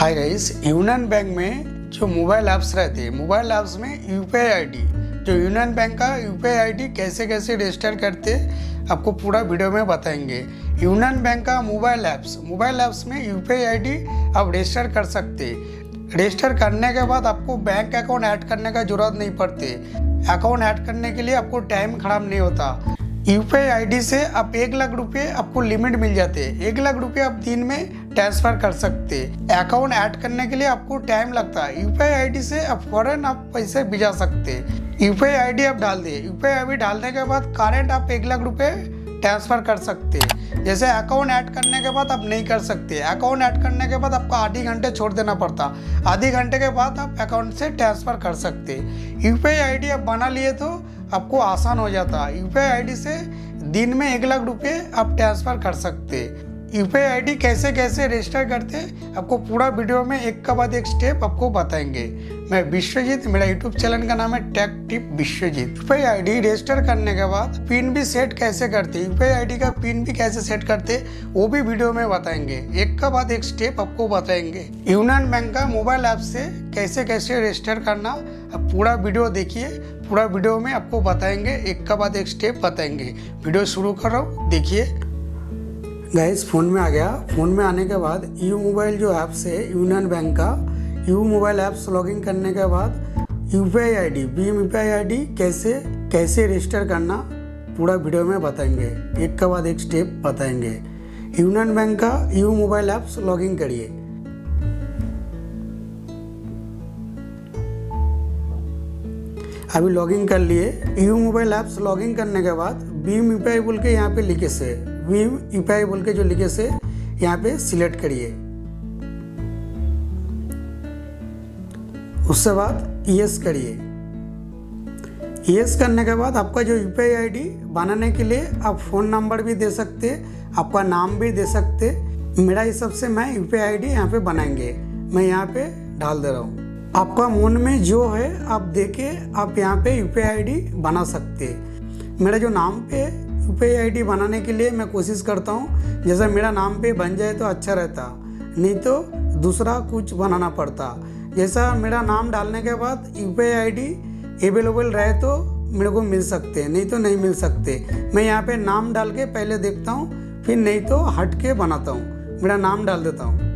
Hi guys, union bank में जो mobile apps रहते हैं, मोबाइल ऐप्स में यूपीआई आईडी, जो यूनियन बैंक का यूपीआई आईडी कैसे कैसे रजिस्टर करते आपको पूरा वीडियो में बताएंगे। यूनियन बैंक का मोबाइल ऐप्स में यूपीआई आईडी आप रजिस्टर कर सकते। रजिस्टर करने के बाद आपको बैंक अकाउंट ऐड करने का जरूरत नहीं पड़ती। अकाउंट ऐड करने के लिए आपको टाइम खराब नहीं होता। यूपीआई आईडी से आप 1 लाख रुपये आपको लिमिट मिल जाते हैं। 1 लाख रुपये आप दिन में ट्रांसफर कर सकते। अकाउंट ऐड करने के लिए आपको टाइम लगता है। यूपीआई आईडी से आप फौरन आप पैसे भिजा सकते। यूपीआई आईडी आप डाल दिए। यूपीआई आईडी डालने के बाद करंट आप 1 लाख रुपये ट्रांसफर कर सकते। जैसे अकाउंट ऐड करने के बाद आप नहीं कर सकते। अकाउंट ऐड करने के बाद आपको आधे घंटे छोड़ देना पड़ता। आधे घंटे के बाद आप अकाउंट से ट्रांसफर कर सकते। यूपीआई आईडी आप बना लिए तो आपको आसान हो जाता। यूपीआई आईडी से दिन में 1 लाख रुपये आप ट्रांसफर कर सकते। यूपीआई आईडी कैसे कैसे रजिस्टर करते आपको पूरा वीडियो में एक के बाद एक स्टेप आपको बताएंगे। मैं विश्वजीत, मेरा यूट्यूब चैनल का नाम है tech tip Vishwajeet. UPI ID register करने के बाद पिन भी सेट कैसे करते, यूपीआई आईडी का पिन भी कैसे सेट करते वो भी वीडियो में बताएंगे। एक के बाद एक स्टेप आपको बताएंगे। यूनियन बैंक का मोबाइल ऐप से कैसे कैसे रजिस्टर करना आप पूरा वीडियो देखिए। पूरा वीडियो में आपको बताएंगे, एक के बाद एक स्टेप बताएंगे। वीडियो शुरू कर रहा हूँ, देखिए। गाइस, फ़ोन में आ गया। फ़ोन में आने के बाद यू मोबाइल जो ऐप्स है यूनियन बैंक का, यू मोबाइल ऐप्स लॉगिन करने के बाद UPI ID, Bhim UPI ID कैसे रजिस्टर करना पूरा वीडियो में बताएंगे। एक के बाद एक स्टेप बताएंगे। यूनियन बैंक का यू मोबाइल ऐप्स लॉगिन करिए। अभी लॉगिन कर लिए। यू मोबाइल ऐप्स लॉगिन करने के बाद भीम यूपीआई बोल के यहाँ पे लिखे से, भीम यूपीआई बोल के जो लिखे से यहाँ पे सिलेक्ट करिए। उसके बाद यस करिए। यस करने के बाद आपका जो यूपीआई आईडी बनाने के लिए आप फ़ोन नंबर भी दे सकते, आपका नाम भी दे सकते। मेरा हिसाब से मैं यूपीआई आईडी यहाँ पे बनाएंगे, मैं यहाँ पे डाल दे रहा हूँ। आपका मन में जो है आप देके आप यहाँ पे यूपीआई आईडी बना सकते। मेरा जो नाम पे यूपीआई आईडी बनाने के लिए मैं कोशिश करता हूँ, जैसा मेरा नाम पे बन जाए तो अच्छा रहता, नहीं तो दूसरा कुछ बनाना पड़ता। जैसा मेरा नाम डालने के बाद यूपीआई आईडी अवेलेबल रहे तो मेरे को मिल सकते, नहीं तो नहीं मिल सकते। मैं यहाँ पे नाम डाल के पहले देखता हूँ, फिर नहीं तो हट के बनाता हूँ। मेरा नाम डाल देता हूँ।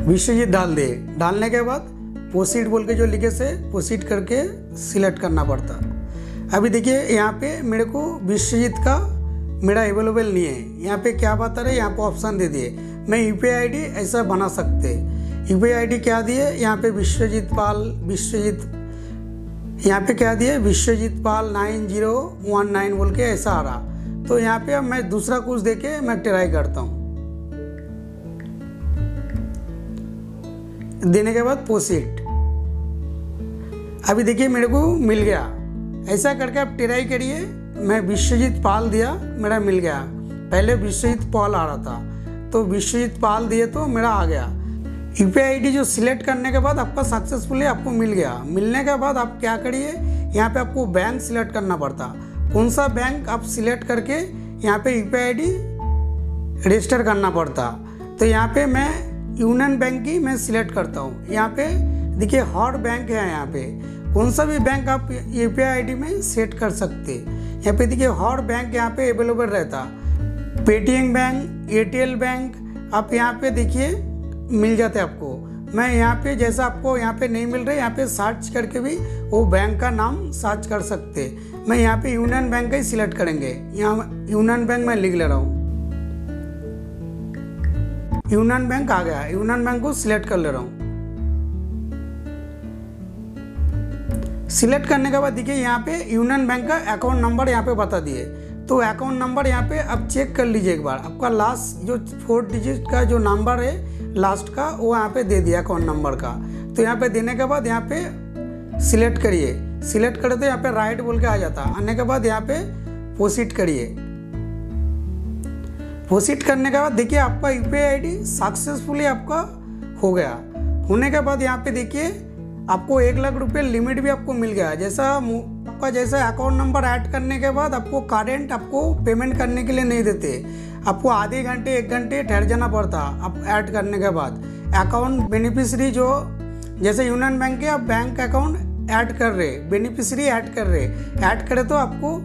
विश्वजीत डाल दे। डालने के बाद प्रोसीड बोल के जो लिखे से प्रोसीड करके सिलेक्ट करना पड़ता। अभी देखिए यहाँ पे मेरे को विश्वजीत का मेरा अवेलेबल नहीं है। यहाँ पे क्या बता रहे, यहाँ पे ऑप्शन दे दिए मैं यूपीआई आईडी ऐसा बना सकते। यूपीआई आईडी क्या दिए, यहाँ पे विश्वजीत यहाँ पे क्या दिए, विश्वजीत पाल 9019 बोल के ऐसा आ रहा। तो यहाँ पे अब मैं दूसरा कुछ दे के मैं ट्राई करता हूँ। देने के बाद प्रोसीड। अभी देखिए मेरे को मिल गया। ऐसा करके आप ट्राई करिए। मैं विश्वजीत पाल दिया, मेरा मिल गया। पहले विश्वजीत पाल आ रहा था, तो विश्वजीत पाल दिए तो मेरा आ गया। यूपीआई आईडी जो सिलेक्ट करने के बाद आपका सक्सेसफुली आपको मिल गया। मिलने के बाद आप क्या करिए, यहाँ पे आपको बैंक सिलेक्ट करना पड़ता। कौन सा बैंक आप सिलेक्ट करके यहाँ पे यूपीआई आईडी रजिस्टर करना पड़ता। तो यहाँ पे मैं यूनियन बैंक की मैं सिलेक्ट करता हूँ। यहाँ पे देखिए हर बैंक है। यहाँ पे कौन सा भी बैंक आप यूपीआई आईडी में सेट कर सकते। यहाँ पे देखिए हर बैंक यहाँ पे अवेलेबल रहता। पेटीएम बैंक, एयरटेल बैंक आप यहाँ पे देखिए मिल जाते आपको। मैं यहाँ पे जैसा आपको यहाँ पे नहीं मिल रहे, यहाँ पे सर्च करके भी वो बैंक का नाम सर्च कर सकते। मैं यहाँ पे यूनियन बैंक का ही सिलेक्ट करेंगे। यहाँ यूनियन बैंक मैं लिख ले रहा हूँ। यूनियन बैंक आ गया। यूनियन बैंक को सिलेक्ट कर ले रहा हूँ। सिलेक्ट करने के बाद देखिए यहाँ पे यूनियन बैंक का अकाउंट नंबर यहाँ पे बता दिए। तो अकाउंट नंबर यहाँ पे अब चेक कर लीजिए एक बार। आपका लास्ट जो 4 डिजिट का जो नंबर है लास्ट का, वो यहाँ पे दे दिया अकाउंट नंबर का। तो यहाँ पे देने के बाद यहाँ पे सिलेक्ट करिए। सिलेक्ट करे तो यहाँ पे राइट बोल के आ जाता। आने के बाद यहाँ पे प्रोसीड करिए। प्रोसीड करने के बाद देखिए आपका यूपीआई आईडी सक्सेसफुली आपका हो गया। होने के बाद यहाँ पे देखिए आपको 1 लाख रुपये लिमिट भी आपको मिल गया। जैसा आपका जैसे अकाउंट नंबर ऐड करने के बाद आपको करेंट आपको पेमेंट करने के लिए नहीं देते, आपको आधे घंटे 1 घंटे ठहर जाना पड़ता आप ऐड करने के बाद। अकाउंट बेनिफिशियरी जो जैसे यूनियन बैंक के आप बैंक अकाउंट ऐड कर रहे, बेनिफिशियरी ऐड कर रहे, ऐड करे तो आपको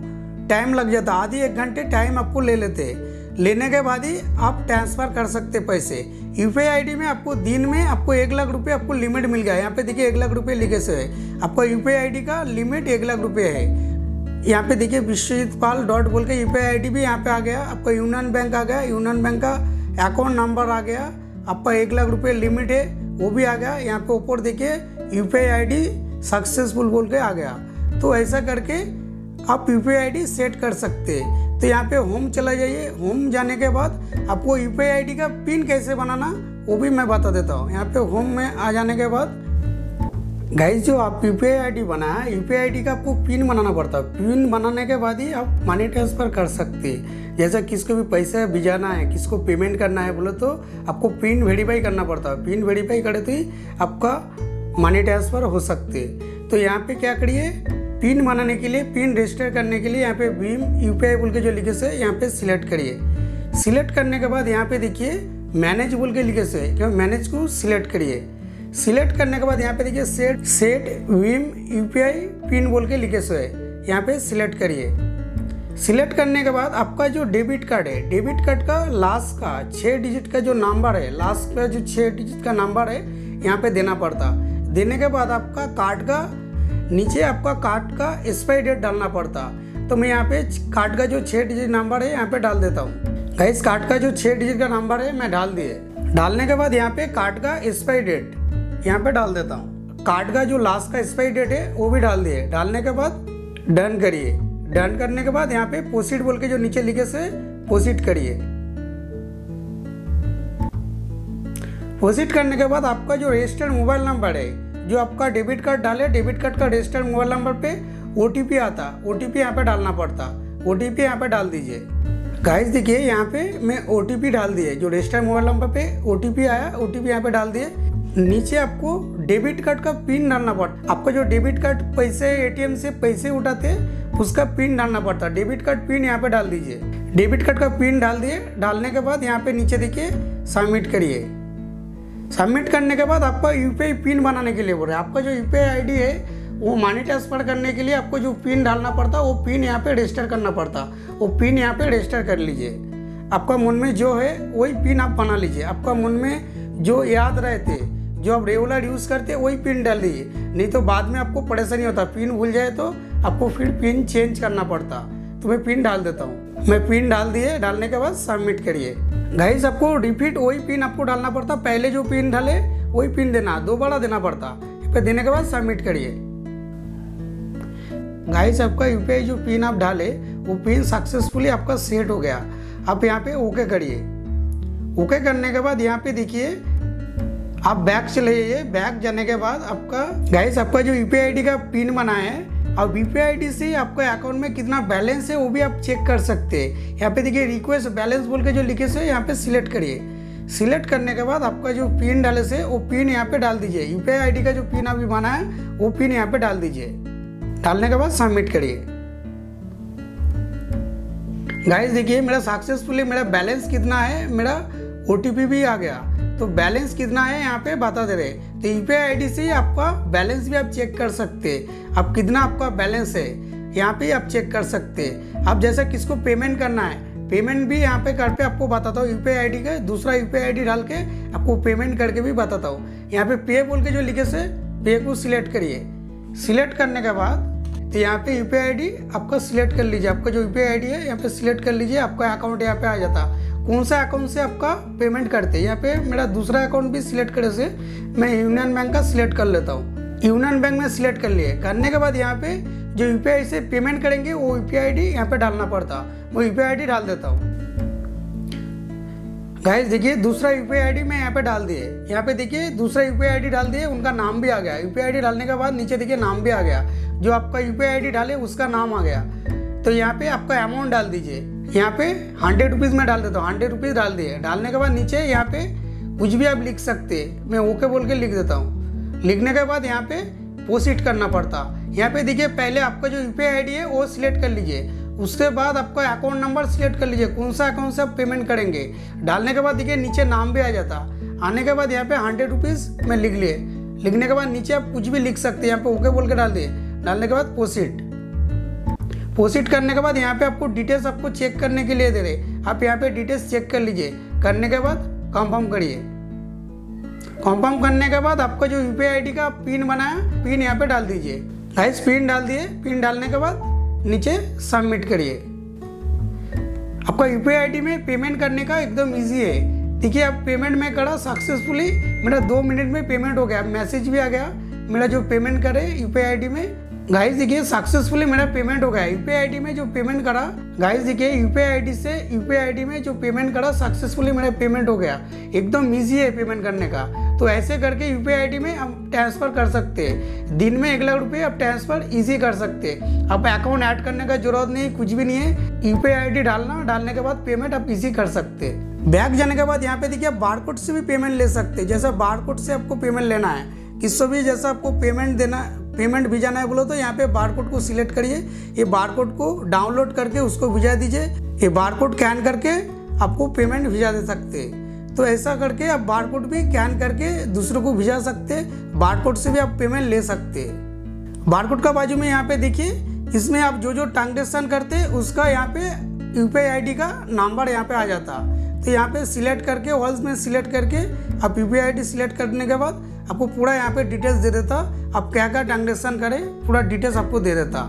टाइम लग जाता, आधी 1 घंटे टाइम आपको ले लेते, लेने के बाद ही आप ट्रांसफ़र कर सकते पैसे। यूपीआई आईडी में आपको दिन में आपको 1 लाख रुपये आपको लिमिट मिल गया। यहाँ पे देखिए 1 लाख रुपये लिखे से है, आपका यूपीआई आईडी का लिमिट 1 लाख रुपये है। यहाँ पे देखिए विश्वजीत पाल डॉट बोल के यूपीआई आईडी भी यहाँ पे आ गया, आपका यूनियन बैंक आ गया, यूनियन बैंक का अकाउंट नंबर आ गया, आपका 1 लाख रुपये लिमिट है वो भी आ गया। यहाँ पे ऊपर देखिए यूपीआई आईडी सक्सेसफुल बोल के आ गया। तो ऐसा करके आप यूपीआई आईडी सेट कर सकते। तो यहाँ पे होम चला जाइए, होम जाने के बाद आपको यूपीआई आईडी का पिन कैसे बनाना वो भी मैं बता देता हूँ। यहाँ पे होम में आ जाने के बाद गाइस जो आप यूपीआई आईडी बनाया, यूपीआई आईडी का आपको पिन बनाना पड़ता है। पिन बनाने के बाद ही आप मनी ट्रांसफ़र कर सकते हैं। जैसा किसको भी पैसा भिजाना है, किसको पेमेंट करना है बोले तो आपको पिन वेरीफाई करना पड़ता है। पिन वेरीफाई करे तो ही आपका मनी ट्रांसफ़र हो सकते। तो यहाँ पे क्या करिए, पिन बनाने के लिए, पिन रजिस्टर करने के लिए यहाँ पे भीम यूपीआई बोल के जो लिखे से यहाँ पे सिलेक्ट करिए। सिलेक्ट करने के बाद यहाँ पे देखिए मैनेज बोल के लिखे से, क्यों मैनेज को सिलेक्ट करिए। सिलेक्ट करने के बाद यहाँ पे देखिए सेट भीम यूपीआई पिन बोल के लिखे से यहाँ पे सिलेक्ट करिए। सिलेक्ट करने के बाद आपका जो डेबिट कार्ड है, डेबिट कार्ड का लास्ट का 6 डिजिट का जो नंबर है, लास्ट का जो 6 डिजिट का नंबर है यहाँ पे देना पड़ता। देने के बाद आपका कार्ड का नीचे आपका कार्ड का एक्सपायरी डेट डालना पड़ता। तो मैं यहाँ पे कार्ड का जो 6 डिजिट नंबर है यहाँ पे डाल देता हूँ। गाइस कार्ड का जो 6 डिजिट का नंबर है मैं डाल दिए। डालने के बाद यहाँ पे कार्ड का एक्सपायरी डेट यहाँ पे डाल देता हूँ। कार्ड का जो लास्ट का एक्सपायरी डेट है वो भी डाल दिए। डालने के बाद डन करिए। डन करने के बाद यहाँ पे प्रोसीड बोल के जो नीचे लिखे से प्रोसीड करिए। प्रोसीड करने के बाद आपका जो रजिस्टर्ड मोबाइल नंबर है, जो आपका डेबिट कार्ड डाले, डेबिट कार्ड का रजिस्टर्ड मोबाइल नंबर पे ओटीपी आता, ओटीपी यहाँ पे डालना पड़ता। ओटीपी यहाँ पे डाल दीजिए। गाइस देखिए यहाँ पे मैं ओटीपी डाल दिए, जो रजिस्टर्ड मोबाइल नंबर पे ओटीपी आया, ओटीपी यहाँ पे डाल दिए। नीचे आपको डेबिट कार्ड का पिन डालना पड़ता। आपका जो डेबिट कार्ड पैसे एटीएम से पैसे उठाते उसका पिन डालना पड़ता। डेबिट कार्ड पिन यहाँ पे डाल दीजिए। डेबिट कार्ड का पिन डाल दिए। डालने के बाद यहाँ पे नीचे देखिए सबमिट करिए। सबमिट करने के बाद आपका यूपीआई पिन बनाने के लिए बोल रहे हैं। आपका जो यूपीआई आईडी है वो मनी ट्रांसफर करने के लिए आपको जो पिन डालना पड़ता, वो पिन यहाँ पे रजिस्टर करना पड़ता। वो पिन यहाँ पे रजिस्टर कर लीजिए। आपका मन में जो है वही पिन आप बना लीजिए। आपका मन में जो याद रहते, जो आप रेगुलर यूज़ करते वही पिन डाल दीजिए, नहीं तो बाद में आपको परेशानी होता। पिन भूल जाए तो आपको फिर पिन चेंज करना पड़ता। तो मैं पिन डाल देता हूँ। मैं पिन डाल दिए। डालने के बाद सबमिट करिए। गाइस आपको रिपीट वही पिन आपको डालना पड़ता। पहले जो पिन डाले वही पिन देना, दोबारा देना पड़ता। फिर देने के बाद सबमिट करिए। गाइस आपका यूपीआई जो पिन आप डाले वो पिन सक्सेसफुली आपका सेट हो गया। आप यहाँ पे ओके करिए। ओके करने के बाद यहाँ पे देखिए आप बैक चले जाइए। बैक जाने के बाद आपका गाइस आपका जो यूपीआई आईडी का पिन बना है और यूपीआई आईडी से आपके अकाउंट में कितना बैलेंस है वो भी आप चेक कर सकते हैं। यहाँ पे देखिए रिक्वेस्ट बैलेंस बोल के जो लिखे से यहाँ पे सिलेक्ट करिए। सिलेक्ट करने के बाद आपका जो पिन डाले से वो पिन यहाँ पे डाल दीजिए। यूपीआई आईडी का जो पिन अभी बना है वो पिन यहाँ पे डाल दीजिए। डालने के बाद सबमिट करिए। गाइस देखिए मेरा सक्सेसफुली मेरा बैलेंस कितना है, मेरा ओटीपी भी आ गया। तो बैलेंस कितना है यहाँ पे बता दे रहे। तो यूपीआई आईडी से आपका बैलेंस भी आप चेक कर सकते। आप कितना आपका बैलेंस है यहाँ पे आप चेक कर सकते। आप जैसा किसको पेमेंट करना है, पेमेंट भी यहाँ पे करके आपको बताता हूँ। यूपीआई आईडी का दूसरा यूपीआई आईडी डाल के आपको पेमेंट करके भी बताता हूँ। यहाँ पे पे बोल के जो लिखे से पे को सिलेक्ट करिए। सिलेक्ट करने के बाद तो यहाँ पे यूपीआई आईडी आपका सिलेक्ट कर लीजिए। आपका जो यूपीआई आईडी है यहाँ पे सिलेक्ट कर लीजिए। आपका अकाउंट यहाँ पे आ जाता। कौन सा अकाउंट से आपका पेमेंट करते हैं, यहाँ पे मेरा दूसरा अकाउंट भी सिलेक्ट करे से मैं यूनियन बैंक का सिलेक्ट कर लेता हूँ। यूनियन बैंक में सिलेक्ट कर लिए। करने के बाद यहाँ पे जो यूपीआई से पेमेंट करेंगे वो यूपीआई आईडी यहाँ पे डालना पड़ता। मैं यूपीआई आईडी डाल देता हूँ। गाइस देखिए दूसरा यूपीआई आईडी मैं यहाँ पे डाल दिए। यहाँ पे देखिए दूसरा यूपीआई आईडी डाल दिए, उनका नाम भी आ गया। यूपीआई आईडी डालने के बाद नीचे देखिए नाम भी आ गया। जो आपका यूपीआई आईडी डाले उसका नाम आ गया। तो यहाँ पे आपका अमाउंट डाल दीजिए। यहाँ पे 100 रुपीज़ में डाल देता हूँ। 100 रुपीज़ डाल दिए। डालने के बाद नीचे यहाँ पे कुछ भी आप लिख सकते। मैं ओके बोल के लिख देता हूँ। लिखने के बाद यहाँ पे प्रोसीड करना पड़ता। यहाँ पे देखिए पहले आपका जो यूपीआई आईडी है वो सिलेक्ट कर लीजिए। उसके बाद आपका अकाउंट नंबर सिलेक्ट कर लीजिए, कौन सा अकाउंट से आप पेमेंट करेंगे। डालने के बाद देखिए नीचे नाम भी आ जाता। आने के बाद यहाँ पे 100 रुपीज़ में लिख लिए। लिखने के बाद नीचे आप कुछ भी लिख सकते हैं, यहाँ पे ओके बोल के डाल दिए। डालने के बाद प्रोसीड करने के बाद यहाँ पे आपको डिटेल्स आपको चेक करने के लिए दे रहे। आप यहाँ पे डिटेल्स चेक कर लीजिए। करने के बाद कंफर्म करिए। कंफर्म करने के बाद आपका जो यूपीआई आईडी का पिन बनाया, पिन यहाँ पे डाल दीजिए। गाइस पिन डाल दिए। पिन डालने के बाद नीचे सबमिट करिए। आपका यूपीआई आईडी में पेमेंट करने का एकदम इजी है। देखिए आप पेमेंट में करा सक्सेसफुली, मेरा 2 मिनट में पेमेंट हो गया। मैसेज भी आ गया मेरा जो पेमेंट करे यूपीआई आईडी में। गाइस देखिए सक्सेसफुली मेरा पेमेंट हो गया। यूपीआई आईडी में जो पेमेंट करा, गाइस देखिए यूपीआई आईडी से यूपीआई आईडी में जो पेमेंट करा सक्सेसफुली मेरा पेमेंट हो गया। एकदम इजी है पेमेंट करने का। तो ऐसे करके यूपीआई आईडी में हम ट्रांसफर कर सकते हैं। दिन में 1 लाख रुपये आप ट्रांसफर इजी कर सकते हैं। आप अकाउंट ऐड करने का जरूरत नहीं, कुछ भी नहीं है। यूपीआई आईडी डालना, डालने के बाद पेमेंट आप इजी कर सकते हैं। बैक जाने के बाद यहाँ पे देखिए आप बारकोड से भी पेमेंट ले सकते हैं। जैसा बारकोड से आपको पेमेंट लेना है, किससे भी जैसा आपको पेमेंट भेजाना है बोलो तो यहाँ पे बारकोड को सिलेक्ट करिए। ये बारकोड को डाउनलोड करके उसको भेजा दीजिए। ये बारकोड स्कैन करके आपको पेमेंट भेजा दे सकते हैं। तो ऐसा करके आप बारकोड भी स्कैन करके दूसरों को भेजा सकते हैं। बारकोड से भी आप पेमेंट ले सकते हैं। बारकोड का बाजू में यहाँ पे देखिए, इसमें आप जो ट्रांजेक्शन करते हैं उसका यहाँ पे यूपीआई आईडी का नंबर यहाँ पे आ जाता। तो यहाँ पे सिलेक्ट करके ऑल्स में सिलेक्ट करके आप यूपीआई आईडी सिलेक्ट करने के बाद आपको पूरा यहाँ पे डिटेल्स दे देता। आप क्या क्या ट्रांजेक्शन करें पूरा डिटेल्स आपको दे देता।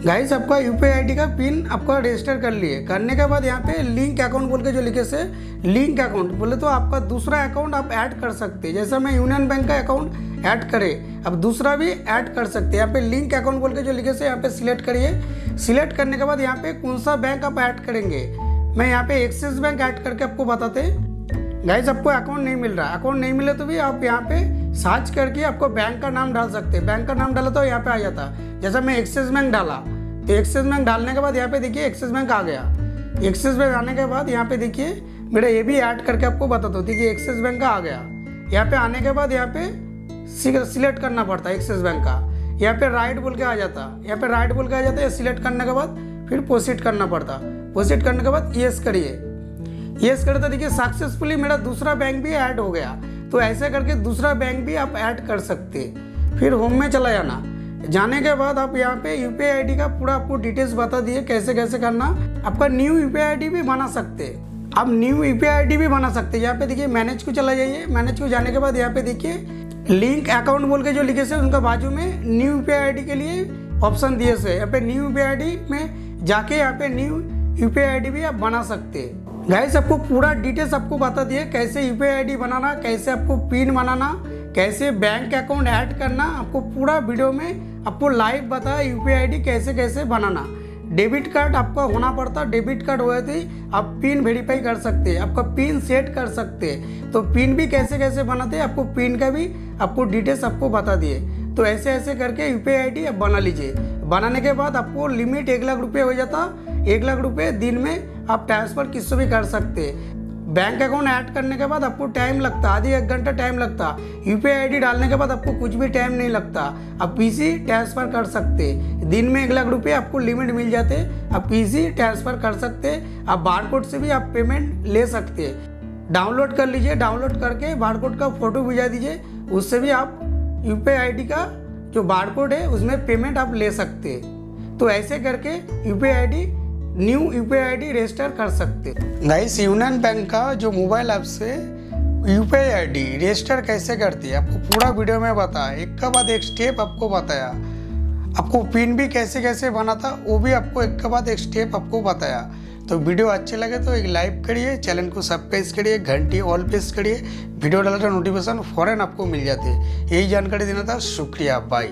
गाइस आपका यूपीआई आईडी का पिन आपका रजिस्टर कर लिए। करने के बाद यहाँ पे लिंक अकाउंट बोल के जो लिखे से लिंक अकाउंट बोले तो आपका दूसरा अकाउंट आप ऐड कर सकते हैं। जैसे मैं यूनियन बैंक का अकाउंट ऐड करे, अब दूसरा भी ऐड कर सकते हैं। यहाँ पे लिंक अकाउंट बोल के जो लिखे से यहाँ पे सिलेक्ट करिए। सिलेक्ट करने के बाद यहाँ पे कौन सा बैंक आप ऐड करेंगे, मैं यहाँ पे एक्सिस बैंक ऐड करके आपको बताते हैं। गाइस आपको अकाउंट नहीं मिल रहा, अकाउंट नहीं मिले तो भी आप यहाँ पे सर्च करके आपको बैंक का नाम डाल सकते हैं। बैंक का नाम डाला तो यहाँ पे आ जाता। जैसा मैं एक्सिस बैंक डाला तो एक्सिस बैंक डालने के बाद यहाँ पे देखिए एक्सिस बैंक आ गया। एक्सिस बैंक आने के बाद यहाँ पे देखिए मेरा ये भी ऐड करके आपको बताता हूँ। देखिए एक्सिस बैंक का आ गया। यहाँ पे आने के बाद यहाँ पे सिलेक्ट करना पड़ता है एक्सिस बैंक का। यहाँ पे राइट बोल के आ जाता। यहाँ पे राइट बोल के आ जाता है। सिलेक्ट करने के बाद फिर प्रोसीड करना पड़ता। प्रोसीड करने के बाद येस करिए। येस करते देखिए सक्सेसफुली मेरा दूसरा बैंक भी ऐड हो गया। तो ऐसे करके दूसरा बैंक भी आप ऐड कर सकते हैं। फिर होम में चला जाना। जाने के बाद आप यहाँ पे यूपीआई आईडी का पूरा आपको डिटेल्स बता दिए कैसे कैसे करना। आपका न्यू यूपीआई आईडी भी बना सकते हैं। आप न्यू यूपीआई आईडी भी बना सकते हैं। यहाँ पे देखिए मैनेज को चला जाइए। मैनेज को जाने के बाद यहाँ पे देखिए लिंक अकाउंट बोल के जो लिखे से उनका बाजू में न्यू यूपीआई आईडी के लिए ऑप्शन दिए से यहाँ पे न्यू यूपीआई आईडी में जाके यहाँ पे न्यू यूपीआई आईडी भी आप बना सकते हैं। गाइस आपको पूरा डिटेल्स आपको बता दिए कैसे यूपीआई आईडी बनाना, कैसे आपको पिन बनाना, कैसे बैंक अकाउंट ऐड करना। आपको पूरा वीडियो में आपको लाइव बताया यूपीआई आईडी कैसे कैसे बनाना। डेबिट कार्ड आपका होना पड़ता। डेबिट कार्ड हुए थे आप पिन वेरीफाई कर सकते हैं, आपका पिन सेट कर सकते हैं। तो पिन भी कैसे कैसे बनाते हैं आपको पिन का भी आपको डिटेल्स आपको बता दिए। तो ऐसे ऐसे करके यूपीआई आईडी आप बना लीजिए। बनाने के बाद आपको लिमिट 1 लाख रुपये हो जाता। 1 लाख रुपये दिन में आप ट्रांसफर किससे भी कर सकते हैं। बैंक अकाउंट ऐड करने के बाद आपको टाइम लगता, आधी 1 घंटा टाइम लगता। यूपीआई आईडी डालने के बाद आपको कुछ भी टाइम नहीं लगता। आप इजी ट्रांसफर कर सकते। दिन में 1 लाख रुपये आपको लिमिट मिल जाते। आप इजी ट्रांसफर कर सकते। आप बारकोड से भी आप पेमेंट ले सकते। डाउनलोड कर लीजिए। डाउनलोड करके बारकोड का फोटो भेजा दीजिए। उससे भी आप यूपीआई आईडी का जो बारकोड है उसमें पेमेंट आप ले सकते। तो ऐसे करके UPI ID new UPI ID register कर सकते। गाइस यूनियन बैंक का जो मोबाइल ऐप से यूपीआई आईडी रजिस्टर कैसे करती है आपको पूरा वीडियो में बताया। एक के बाद एक स्टेप आपको बताया। आपको पिन भी कैसे कैसे बना था वो भी आपको एक के बाद एक स्टेप आपको बताया। तो वीडियो अच्छे लगे तो एक लाइक करिए, चैनल को सब्सक्राइब करिए, घंटी ऑल प्रेस करिए। वीडियो डालकर नोटिफिकेशन फौरन आपको मिल जाते। यही जानकारी देना था। शुक्रिया, बाय।